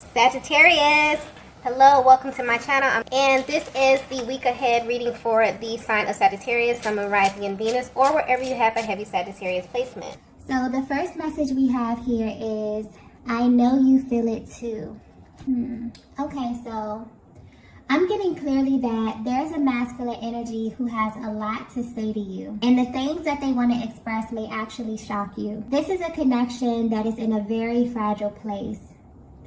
Sagittarius, hello, welcome to my channel, and this is the week ahead reading for the sign of Sagittarius, Sun, Moon, Rising, and Venus, or wherever you have a heavy Sagittarius placement. So the first message we have here is, I know you feel it too. Okay, so I'm getting clearly that there's a masculine energy who has a lot to say to you, and the things that they want to express may actually shock you. This is a connection that is in a very fragile place.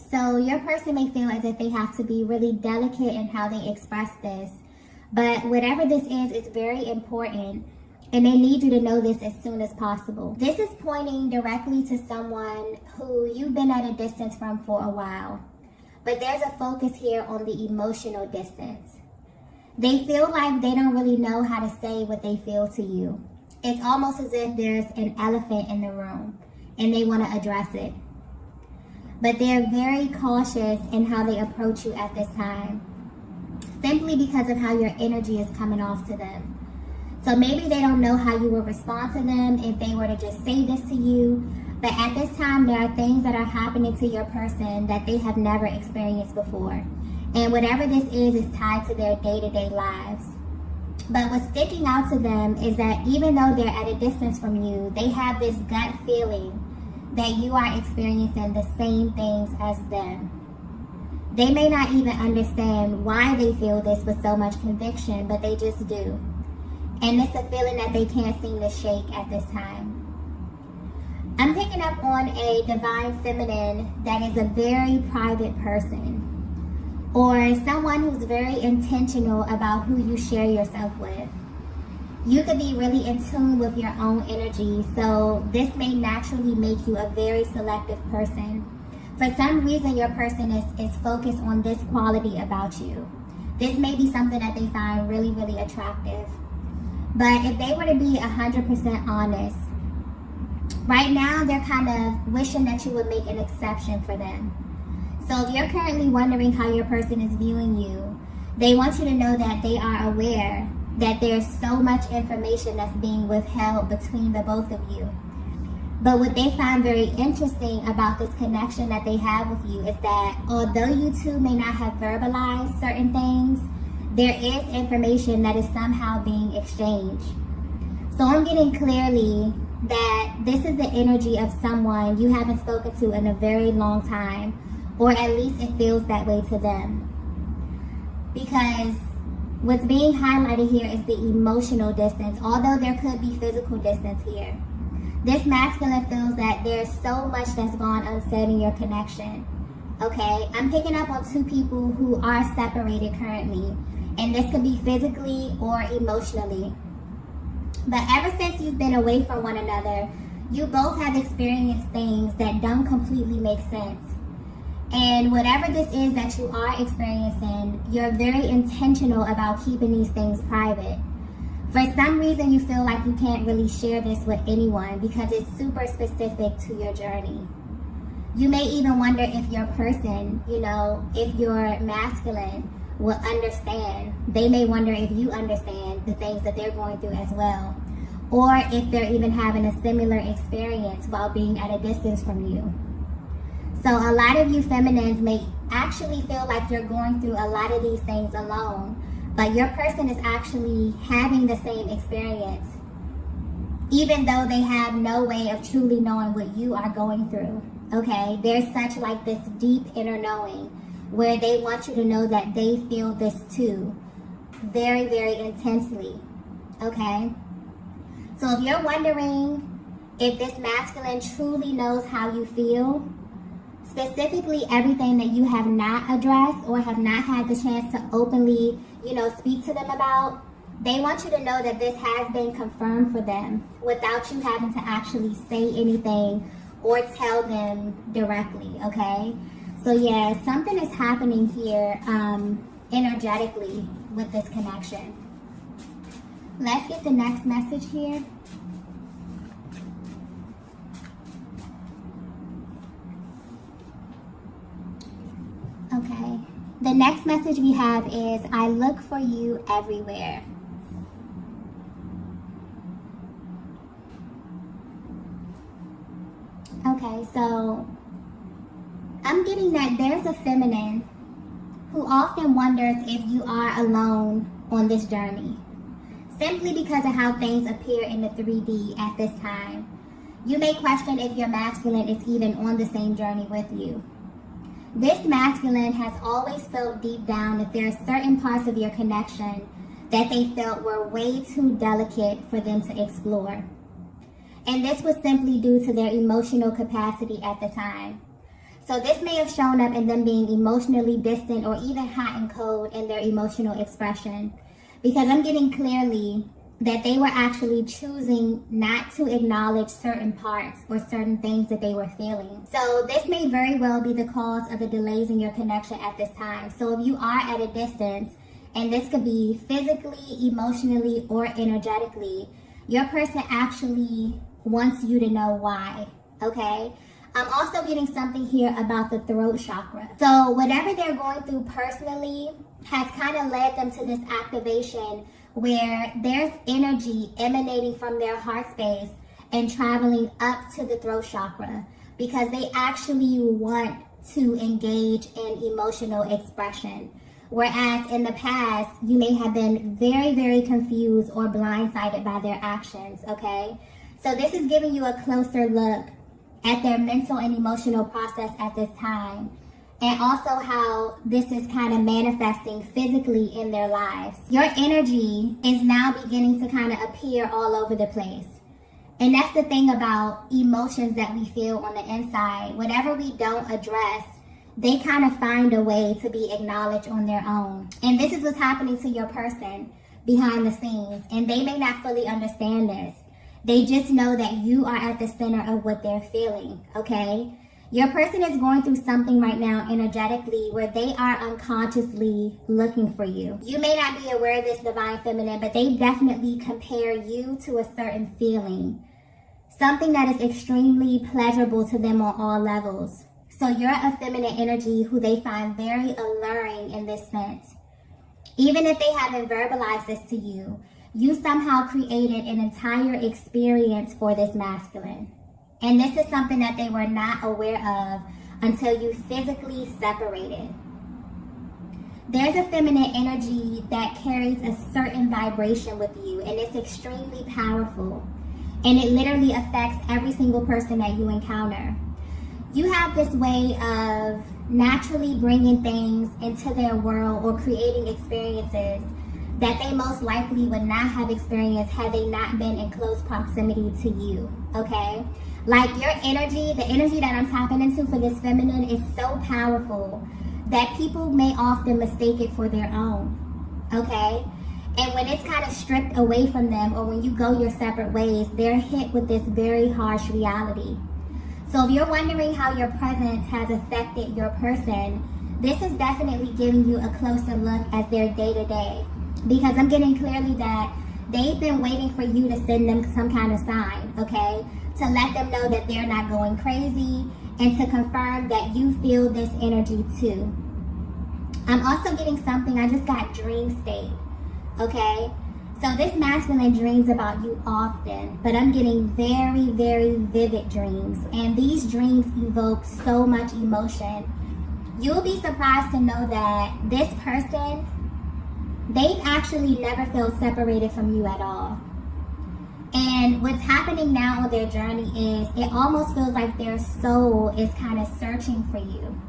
So your person may feel as if they have to be really delicate in how they express this. But whatever this is, it's very important. And they need you to know this as soon as possible. This is pointing directly to someone who you've been at a distance from for a while. But there's a focus here on the emotional distance. They feel like they don't really know how to say what they feel to you. It's almost as if there's an elephant in the room and they want to address it. But they're very cautious in how they approach you at this time, simply because of how your energy is coming off to them. So maybe they don't know how you will respond to them if they were to just say this to you, but at this time there are things that are happening to your person that they have never experienced before. And whatever this is tied to their day-to-day lives. But what's sticking out to them is that even though they're at a distance from you, they have this gut feeling that you are experiencing the same things as them. They may not even understand why they feel this with so much conviction, but they just do. And it's a feeling that they can't seem to shake at this time. I'm picking up on a divine feminine that is a very private person, or someone who's very intentional about who you share yourself with. You could be really in tune with your own energy, so this may naturally make you a very selective person. For some reason, your person is focused on this quality about you. This may be something that they find really, really attractive. But if they were to be 100% honest, right now they're kind of wishing that you would make an exception for them. So if you're currently wondering how your person is viewing you, they want you to know that they are aware that there's so much information that's being withheld between the both of you. But what they find very interesting about this connection that they have with you is that although you two may not have verbalized certain things, there is information that is somehow being exchanged. So I'm getting clearly that this is the energy of someone you haven't spoken to in a very long time, or at least it feels that way to them. Because what's being highlighted here is the emotional distance, although there could be physical distance here. This masculine feels that there's so much that's gone unsaid in your connection. Okay, I'm picking up on two people who are separated currently, and this could be physically or emotionally. But ever since you've been away from one another, you both have experienced things that don't completely make sense. And whatever this is that you are experiencing, you're very intentional about keeping these things private. For some reason, you feel like you can't really share this with anyone because it's super specific to your journey. You may even wonder if your person, if you're masculine, will understand. They may wonder if you understand the things that they're going through as well. Or if they're even having a similar experience while being at a distance from you. So a lot of you feminines may actually feel like you're going through a lot of these things alone, but your person is actually having the same experience, even though they have no way of truly knowing what you are going through, okay? There's such like this deep inner knowing where they want you to know that they feel this too, very, very intensely, okay? So if you're wondering if this masculine truly knows how you feel, specifically everything that you have not addressed or have not had the chance to openly, speak to them about, they want you to know that this has been confirmed for them without you having to actually say anything or tell them directly, okay? So yeah, something is happening here energetically with this connection. Let's get the next message here. Okay, the next message we have is, I look for you everywhere. Okay, so I'm getting that there's a feminine who often wonders if you are alone on this journey, simply because of how things appear in the 3D at this time. You may question if your masculine is even on the same journey with you. This masculine has always felt deep down that there are certain parts of your connection that they felt were way too delicate for them to explore. And this was simply due to their emotional capacity at the time. So this may have shown up in them being emotionally distant or even hot and cold in their emotional expression. Because I'm getting clearly that they were actually choosing not to acknowledge certain parts or certain things that they were feeling. So this may very well be the cause of the delays in your connection at this time. So if you are at a distance, and this could be physically, emotionally, or energetically, your person actually wants you to know why, okay? I'm also getting something here about the throat chakra. So whatever they're going through personally has kind of led them to this activation where there's energy emanating from their heart space and traveling up to the throat chakra because they actually want to engage in emotional expression. Whereas in the past, you may have been very, very confused or blindsided by their actions, okay? So this is giving you a closer look at their mental and emotional process at this time, and also how this is kind of manifesting physically in their lives. Your energy is now beginning to kind of appear all over the place. And that's the thing about emotions that we feel on the inside. Whatever we don't address, they kind of find a way to be acknowledged on their own. And this is what's happening to your person behind the scenes. And they may not fully understand this. They just know that you are at the center of what they're feeling, okay? Your person is going through something right now energetically where they are unconsciously looking for you. You may not be aware of this, divine feminine, but they definitely compare you to a certain feeling. Something that is extremely pleasurable to them on all levels. So you're a feminine energy who they find very alluring in this sense. Even if they haven't verbalized this to you, you somehow created an entire experience for this masculine. And this is something that they were not aware of until you physically separated. There's a feminine energy that carries a certain vibration with you, and it's extremely powerful. And it literally affects every single person that you encounter. You have this way of naturally bringing things into their world or creating experiences that they most likely would not have experienced had they not been in close proximity to you, okay? Like your energy, the energy that I'm tapping into for this feminine is so powerful that people may often mistake it for their own, okay? And when it's kind of stripped away from them or when you go your separate ways, they're hit with this very harsh reality. So if you're wondering how your presence has affected your person, this is definitely giving you a closer look at their day-to-day. Because I'm getting clearly that they've been waiting for you to send them some kind of sign, okay? To let them know that they're not going crazy and to confirm that you feel this energy too. I'm also getting something, I just got dream state, okay? So this masculine dreams about you often, but I'm getting very, very vivid dreams. And these dreams evoke so much emotion. You'll be surprised to know that this person, they've actually never felt separated from you at all. And what's happening now on their journey is it almost feels like their soul is kind of searching for you.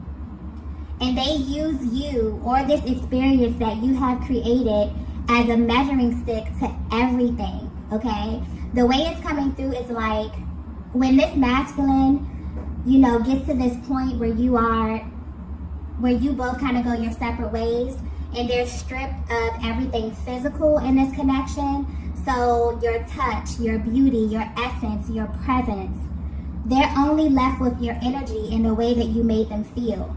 And they use you or this experience that you have created as a measuring stick to everything, okay? The way it's coming through is like when this masculine, you know, gets to this point where you both kind of go your separate ways and they're stripped of everything physical in this connection. So your touch, your beauty, your essence, your presence, they're only left with your energy in the way that you made them feel.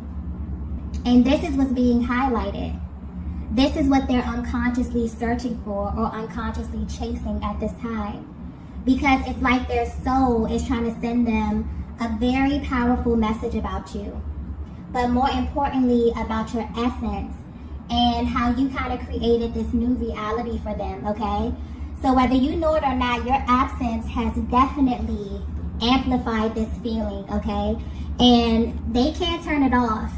And this is what's being highlighted. This is what they're unconsciously searching for or unconsciously chasing at this time. Because it's like their soul is trying to send them a very powerful message about you. But more importantly, about your essence and how you kind of created this new reality for them, okay? So whether you know it or not, your absence has definitely amplified this feeling, okay? and they can't turn it off.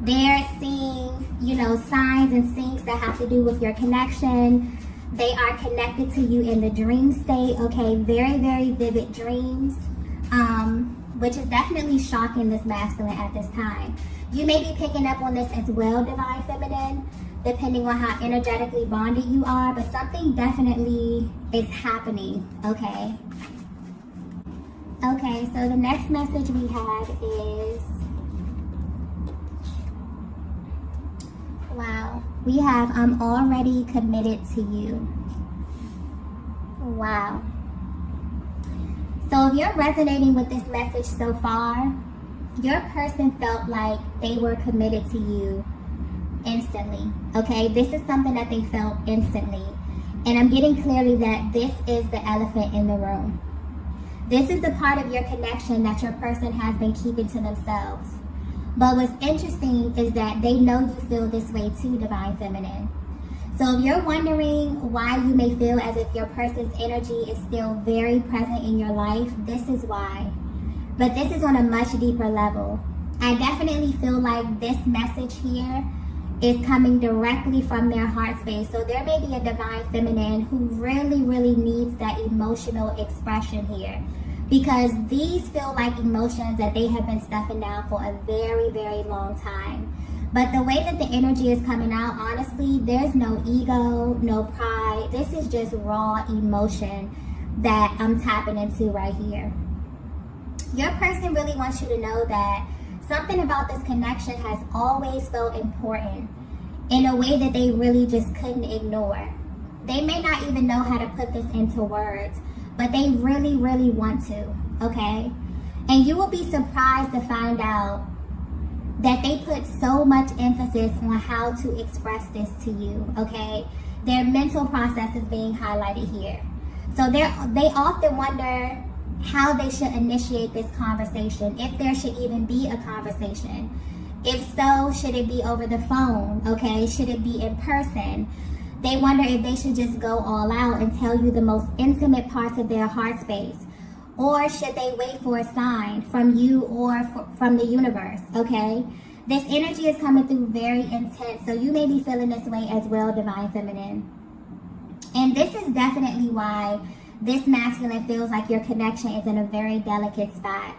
They're seeing, you know, signs and syncs that have to do with your connection. They are connected to you in the dream state, okay? Very, very vivid dreams, which is definitely shocking this masculine at this time. You may be picking up on this as well, Divine Feminine, depending on how energetically bonded you are, but something definitely is happening, okay? Okay, so the next message we have is, wow, we have, I'm already committed to you. Wow. So if you're resonating with this message so far, your person felt like they were committed to you instantly, okay? This is something that they felt instantly. And I'm getting clearly that this is the elephant in the room. This is the part of your connection that your person has been keeping to themselves. But what's interesting is that they know you feel this way too, Divine Feminine. So if you're wondering why you may feel as if your person's energy is still very present in your life, this is why. But this is on a much deeper level. I definitely feel like this message here is coming directly from their heart space. So there may be a Divine Feminine who really, really needs that emotional expression here, because these feel like emotions that they have been stuffing down for a very, very long time. But the way that the energy is coming out, honestly, there's no ego, no pride. This is just raw emotion that I'm tapping into right here. Your person really wants you to know that something about this connection has always felt important in a way that they really just couldn't ignore. They may not even know how to put this into words, but they really, really want to, okay? And you will be surprised to find out that they put so much emphasis on how to express this to you, okay? Their mental process is being highlighted here. So they often wonder how they should initiate this conversation, if there should even be a conversation. If so, should it be over the phone, okay? Should it be in person? They wonder if they should just go all out and tell you the most intimate parts of their heart space. Or should they wait for a sign from you or from the universe, okay? This energy is coming through very intense, so you may be feeling this way as well, Divine Feminine. And this is definitely why this masculine feels like your connection is in a very delicate spot,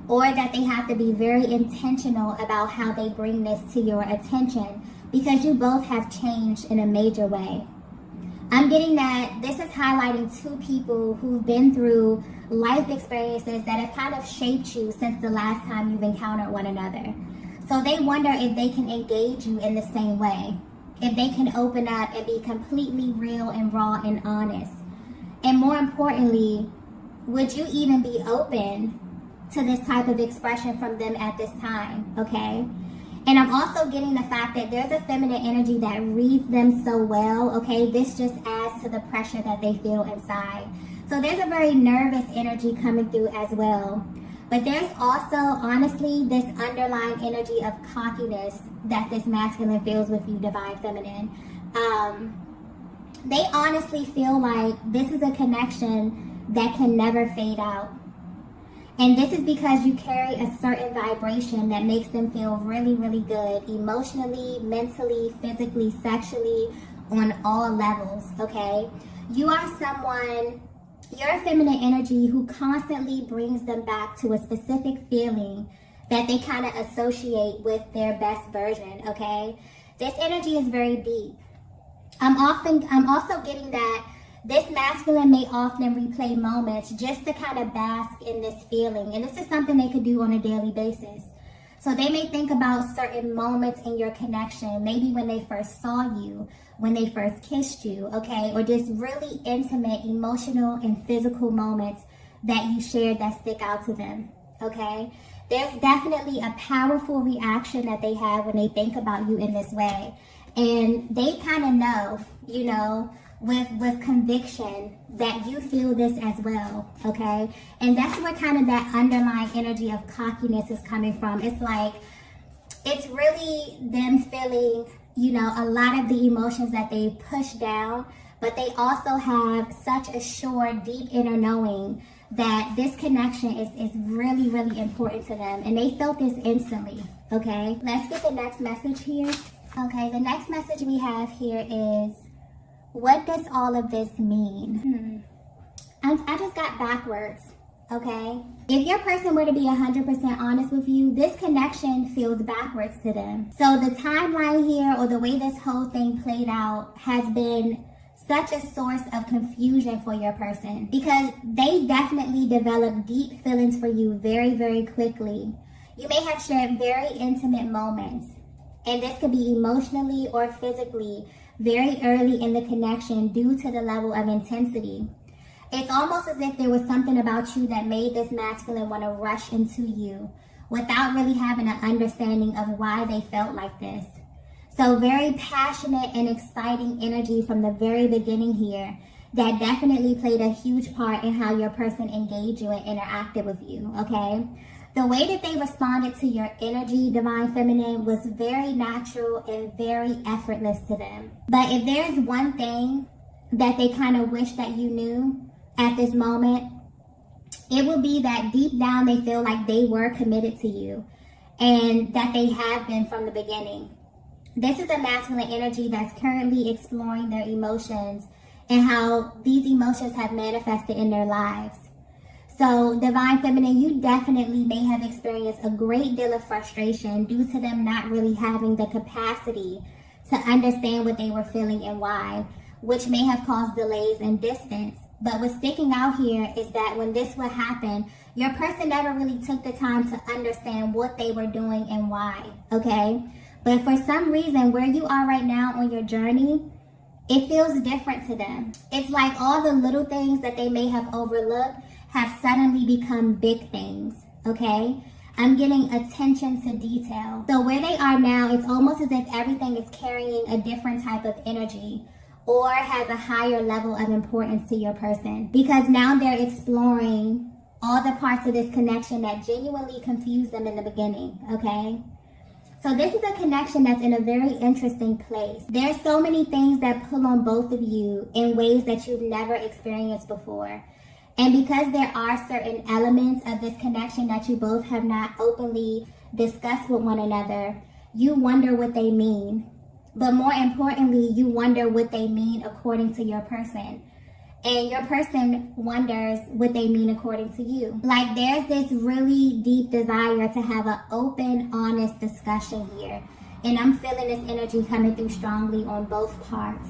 or that they have to be very intentional about how they bring this to your attention, because you both have changed in a major way. I'm getting that this is highlighting two people who've been through life experiences that have kind of shaped you since the last time you've encountered one another. So they wonder if they can engage you in the same way, if they can open up and be completely real and raw and honest. And more importantly, would you even be open to this type of expression from them at this time, okay? And I'm also getting the fact that there's a feminine energy that reads them so well, okay? This just adds to the pressure that they feel inside. So there's a very nervous energy coming through as well. But there's also, honestly, this underlying energy of cockiness that this masculine feels with you, Divine Feminine. They honestly feel like this is a connection that can never fade out. And this is because you carry a certain vibration that makes them feel really, really good emotionally, mentally, physically, sexually, on all levels, okay? You are someone, you're a feminine energy who constantly brings them back to a specific feeling that they kind of associate with their best version, okay? This energy is very deep. I'm also getting that this masculine may often replay moments just to kind of bask in this feeling. And this is something they could do on a daily basis. So they may think about certain moments in your connection, maybe when they first saw you, when they first kissed you, okay? Or just really intimate, emotional, and physical moments that you shared that stick out to them, okay? There's definitely a powerful reaction that they have when they think about you in this way. And they kind of know, you know, with conviction that you feel this as well, okay? And that's where kind of that underlying energy of cockiness is coming from. It's like, it's really them feeling, you know, a lot of the emotions that they push down, but they also have such a sure, deep inner knowing that this connection is really, really important to them. And they felt this instantly, okay? Let's get the next message here. Okay, the next message we have here is, what does all of this mean? I just got backwards, okay? If your person were to be 100% honest with you, this connection feels backwards to them. So the timeline here, or the way this whole thing played out, has been such a source of confusion for your person, because they definitely developed deep feelings for you very, very quickly. You may have shared very intimate moments, and this could be emotionally or physically very early in the connection due to the level of intensity. It's almost as if there was something about you that made this masculine want to rush into you without really having an understanding of why they felt like this. So very passionate and exciting energy from the very beginning here that definitely played a huge part in how your person engaged you and interacted with you, okay? The way that they responded to your energy, Divine Feminine, was very natural and very effortless to them. But if there's one thing that they kind of wish that you knew at this moment, it would be that deep down they feel like they were committed to you, and that they have been from the beginning. This is a masculine energy that's currently exploring their emotions and how these emotions have manifested in their lives. So, Divine Feminine, you definitely may have experienced a great deal of frustration due to them not really having the capacity to understand what they were feeling and why, which may have caused delays and distance. But what's sticking out here is that when this would happen, your person never really took the time to understand what they were doing and why, okay? But for some reason, where you are right now on your journey, it feels different to them. It's like all the little things that they may have overlooked have suddenly become big things, okay? I'm getting attention to detail. So where they are now, it's almost as if everything is carrying a different type of energy or has a higher level of importance to your person, because now they're exploring all the parts of this connection that genuinely confused them in the beginning, okay? So this is a connection that's in a very interesting place. There's so many things that pull on both of you in ways that you've never experienced before. And because there are certain elements of this connection that you both have not openly discussed with one another, you wonder what they mean. But more importantly, you wonder what they mean according to your person. And your person wonders what they mean according to you. Like, there's this really deep desire to have an open, honest discussion here. And I'm feeling this energy coming through strongly on both parts.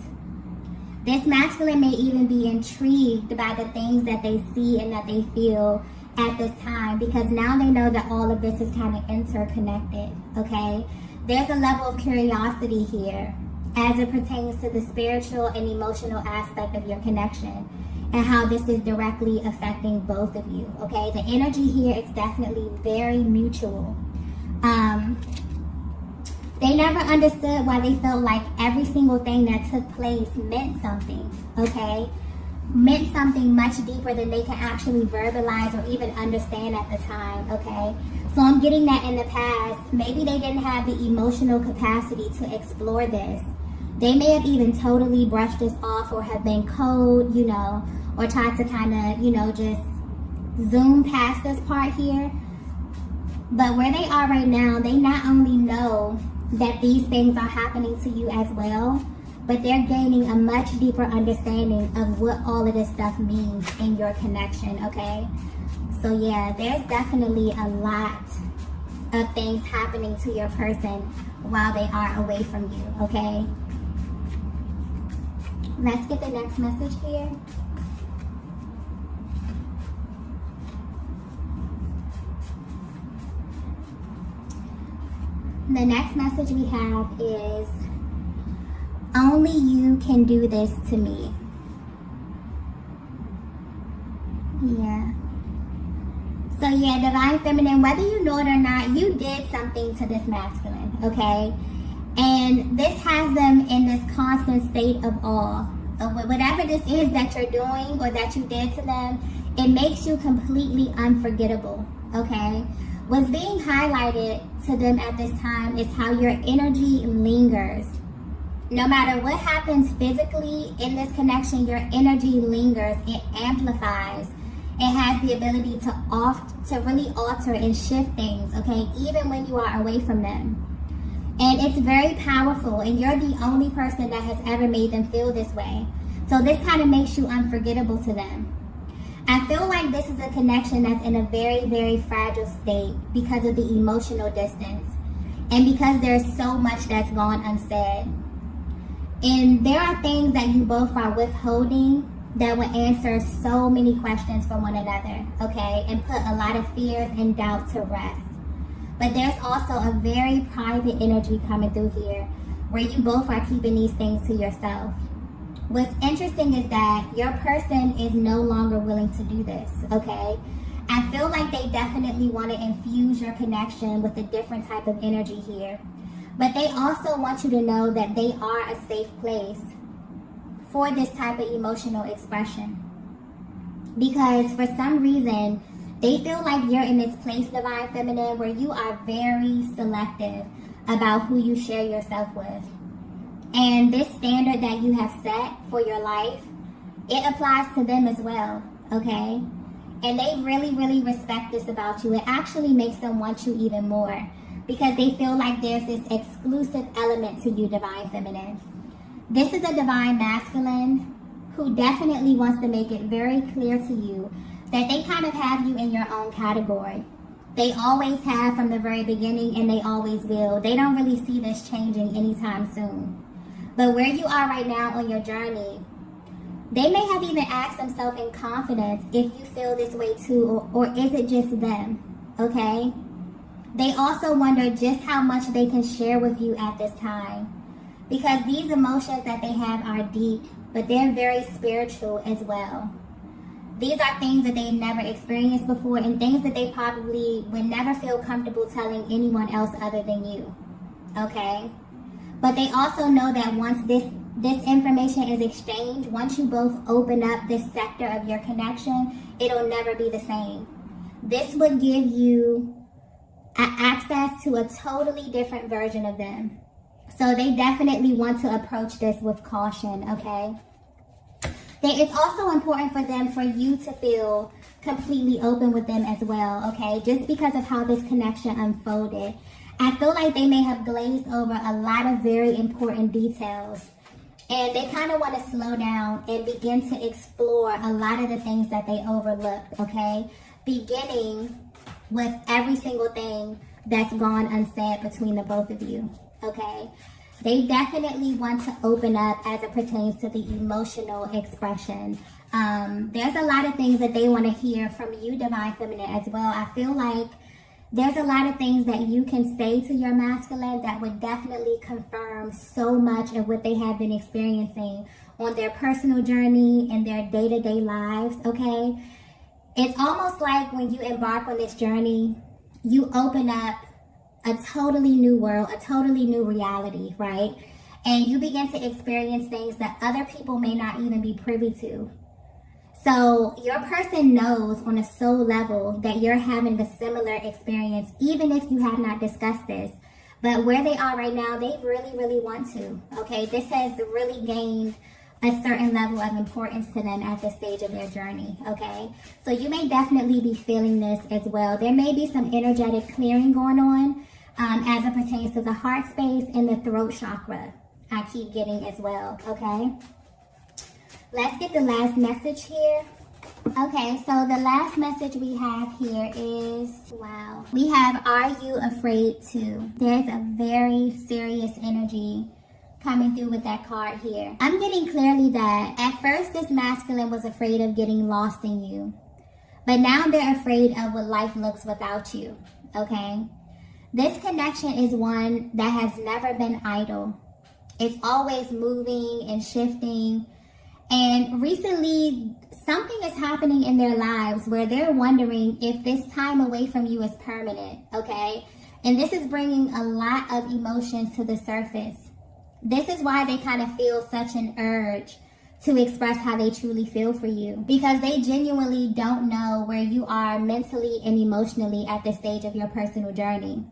This masculine may even be intrigued by the things that they see and that they feel at this time, because now they know that all of this is kind of interconnected, okay? There's a level of curiosity here as it pertains to the spiritual and emotional aspect of your connection and how this is directly affecting both of you, okay? The energy here is definitely very mutual. They never understood why they felt like every single thing that took place meant something, okay? Meant something much deeper than they can actually verbalize or even understand at the time, okay? So I'm getting that in the past, maybe they didn't have the emotional capacity to explore this. They may have even totally brushed this off or have been cold, you know, or tried to kind of, you know, just zoom past this part here. But where they are right now, they not only know that these things are happening to you as well, but they're gaining a much deeper understanding of what all of this stuff means in your connection, okay? So yeah, there's definitely a lot of things happening to your person while they are away from you, okay? Let's get the next message here. The next message we have is, only you can do this to me. Yeah. So yeah, Divine Feminine, whether you know it or not, you did something to this masculine, okay? And this has them in this constant state of awe. Whatever this is that you're doing or that you did to them, it makes you completely unforgettable, okay? What's being highlighted to them at this time is how your energy lingers. No matter what happens physically in this connection, your energy lingers, it amplifies. It has the ability to really alter and shift things, okay, even when you are away from them. And it's very powerful, and you're the only person that has ever made them feel this way. So this kind of makes you unforgettable to them. I feel like this is a connection that's in a very, very fragile state because of the emotional distance and because there's so much that's gone unsaid. And there are things that you both are withholding that will answer so many questions for one another, okay, and put a lot of fears and doubt to rest. But there's also a very private energy coming through here where you both are keeping these things to yourself. What's interesting is that your person is no longer willing to do this, okay? I feel like they definitely want to infuse your connection with a different type of energy here. But they also want you to know that they are a safe place for this type of emotional expression. Because for some reason, they feel like you're in this place, Divine Feminine, where you are very selective about who you share yourself with. And this standard that you have set for your life, it applies to them as well, okay? And they really, really respect this about you. It actually makes them want you even more because they feel like there's this exclusive element to you, Divine Feminine. This is a Divine Masculine who definitely wants to make it very clear to you that they kind of have you in your own category. They always have from the very beginning, and they always will. They don't really see this changing anytime soon. But where you are right now on your journey, they may have even asked themselves in confidence if you feel this way too, or is it just them, okay? They also wonder just how much they can share with you at this time. Because these emotions that they have are deep, but they're very spiritual as well. These are things that they've never experienced before and things that they probably would never feel comfortable telling anyone else other than you, okay? But they also know that once this information is exchanged, once you both open up this sector of your connection, it'll never be the same. This would give you access to a totally different version of them. So they definitely want to approach this with caution, okay? It's also important for them for you to feel completely open with them as well, okay? Just because of how this connection unfolded. I feel like they may have glazed over a lot of very important details. And they kind of want to slow down and begin to explore a lot of the things that they overlooked, okay? Beginning with every single thing that's gone unsaid between the both of you, okay? They definitely want to open up as it pertains to the emotional expression. There's a lot of things that they want to hear from you, Divine Feminine, as well. I feel like there's a lot of things that you can say to your masculine that would definitely confirm so much of what they have been experiencing on their personal journey and their day-to-day lives, okay? It's almost like when you embark on this journey, you open up a totally new world, a totally new reality, right? And you begin to experience things that other people may not even be privy to. So your person knows on a soul level that you're having a similar experience, even if you have not discussed this. But where they are right now, they really, really want to, okay? This has really gained a certain level of importance to them at this stage of their journey, okay? So you may definitely be feeling this as well. There may be some energetic clearing going on as it pertains to the heart space and the throat chakra. I keep getting as well, okay? Let's get the last message here. Okay, so the last message we have here is, wow. We have, are you afraid to? There's a very serious energy coming through with that card here. I'm getting clearly that at first this masculine was afraid of getting lost in you. But now they're afraid of what life looks without you, okay? This connection is one that has never been idle. It's always moving and shifting. And recently, something is happening in their lives where they're wondering if this time away from you is permanent, okay? And this is bringing a lot of emotions to the surface. This is why they kind of feel such an urge to express how they truly feel for you, because they genuinely don't know where you are mentally and emotionally at this stage of your personal journey.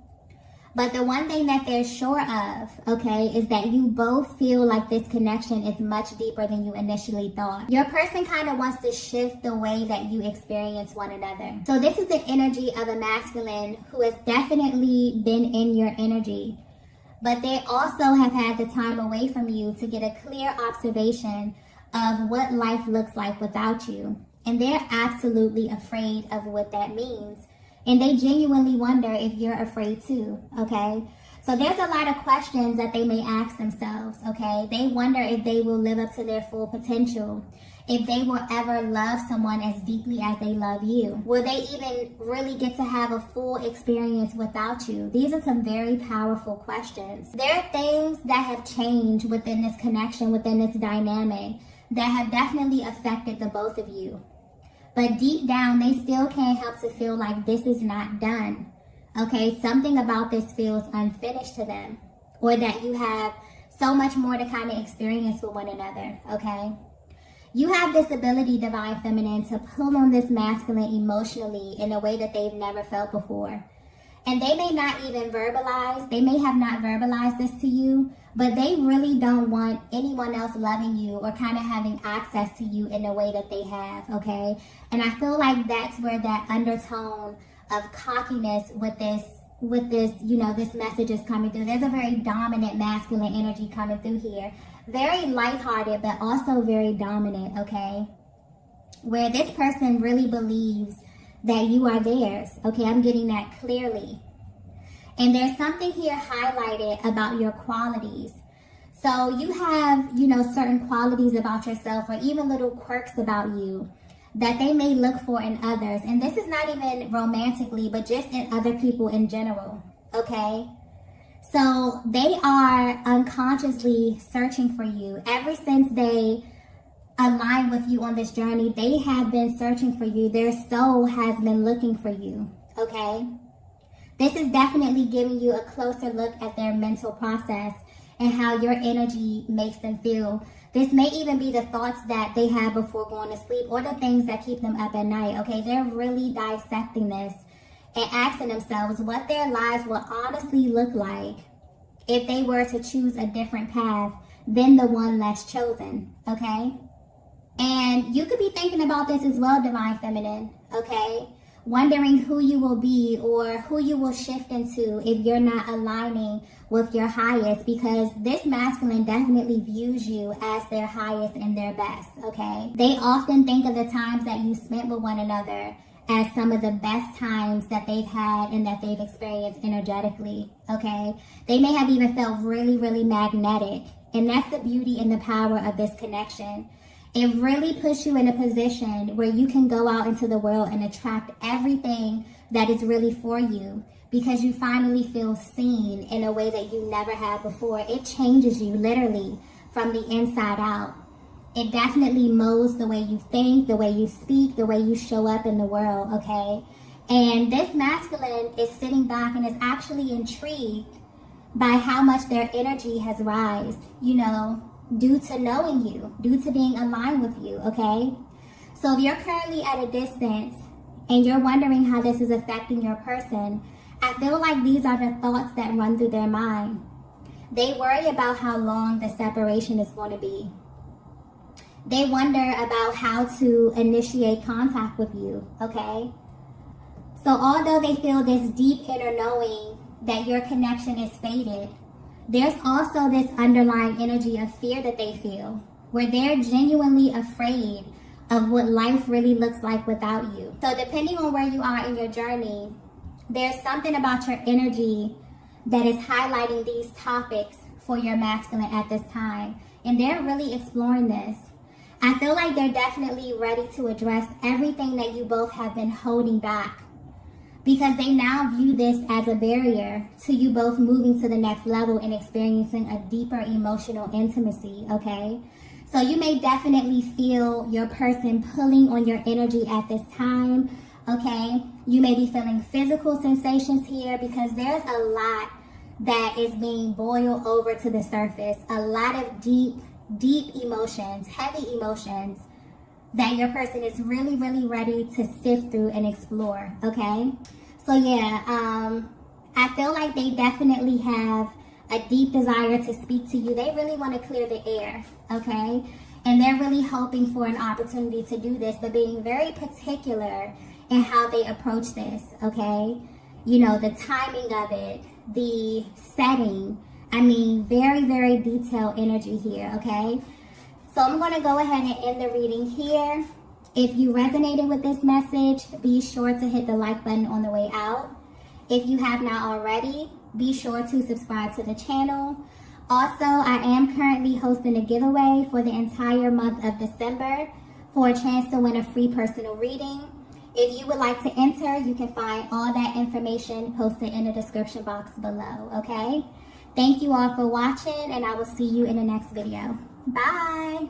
But the one thing that they're sure of, okay, is that you both feel like this connection is much deeper than you initially thought. Your person kind of wants to shift the way that you experience one another. So this is the energy of a masculine who has definitely been in your energy. But they also have had the time away from you to get a clear observation of what life looks like without you. And they're absolutely afraid of what that means. And they genuinely wonder if you're afraid too, okay? So there's a lot of questions that they may ask themselves, okay? They wonder if they will live up to their full potential, if they will ever love someone as deeply as they love you. Will they even really get to have a full experience without you? These are some very powerful questions. There are things that have changed within this connection, within this dynamic, that have definitely affected the both of you. But deep down, they still can't help to feel like this is not done. Okay, something about this feels unfinished to them. Or that you have so much more to kind of experience with one another, okay? You have this ability, Divine Feminine, to pull on this masculine emotionally in a way that they've never felt before. And they may not even verbalize, they may have not verbalized this to you, but they really don't want anyone else loving you or kind of having access to you in the way that they have, okay? And I feel like that's where that undertone of cockiness with this, this message is coming through. There's a very dominant masculine energy coming through here. Very lighthearted, but also very dominant, okay? Where this person really believes that you are theirs, okay? I'm getting that clearly. And there's something here highlighted about your qualities. So you have, certain qualities about yourself or even little quirks about you that they may look for in others. And this is not even romantically, but just in other people in general, okay? So they are unconsciously searching for you. Ever since they align with you on this journey, they have been searching for you. Their soul has been looking for you, okay? This is definitely giving you a closer look at their mental process and how your energy makes them feel. This may even be the thoughts that they have before going to sleep or the things that keep them up at night, okay? They're really dissecting this and asking themselves what their lives will honestly look like if they were to choose a different path than the one less chosen, okay? And you could be thinking about this as well, Divine Feminine, okay? Wondering who you will be or who you will shift into if you're not aligning with your highest, because this masculine definitely views you as their highest and their best, okay? They often think of the times that you spent with one another as some of the best times that they've had and that they've experienced energetically, okay? They may have even felt really, really magnetic, and that's the beauty and the power of this connection. It really puts you in a position where you can go out into the world and attract everything that is really for you because you finally feel seen in a way that you never had before. It changes you literally from the inside out. It definitely molds the way you think, the way you speak, the way you show up in the world, okay? And this masculine is sitting back and is actually intrigued by how much their energy has risen, due to knowing you, due to being aligned with you, okay? So if you're currently at a distance and you're wondering how this is affecting your person, I feel like these are the thoughts that run through their mind. They worry about how long the separation is going to be. They wonder about how to initiate contact with you, okay? So although they feel this deep inner knowing that your connection is faded, there's also this underlying energy of fear that they feel, where they're genuinely afraid of what life really looks like without you. So depending on where you are in your journey, there's something about your energy that is highlighting these topics for your masculine at this time. And they're really exploring this. I feel like they're definitely ready to address everything that you both have been holding back, because they now view this as a barrier to you both moving to the next level and experiencing a deeper emotional intimacy, okay? So you may definitely feel your person pulling on your energy at this time, okay? You may be feeling physical sensations here because there's a lot that is being boiled over to the surface. A lot of deep emotions, heavy emotions that your person is really, really ready to sift through and explore, okay? So yeah, I feel like they definitely have a deep desire to speak to you. They really want to clear the air, okay? And they're really hoping for an opportunity to do this, but being very particular in how they approach this, okay? You know, the timing of it, the setting. I mean, very, very detailed energy here, okay? So I'm going to go ahead and end the reading here. If you resonated with this message, be sure to hit the like button on the way out. If you have not already, be sure to subscribe to the channel. Also, I am currently hosting a giveaway for the entire month of December for a chance to win a free personal reading. If you would like to enter, you can find all that information posted in the description box below, okay? Thank you all for watching, and I will see you in the next video. Bye!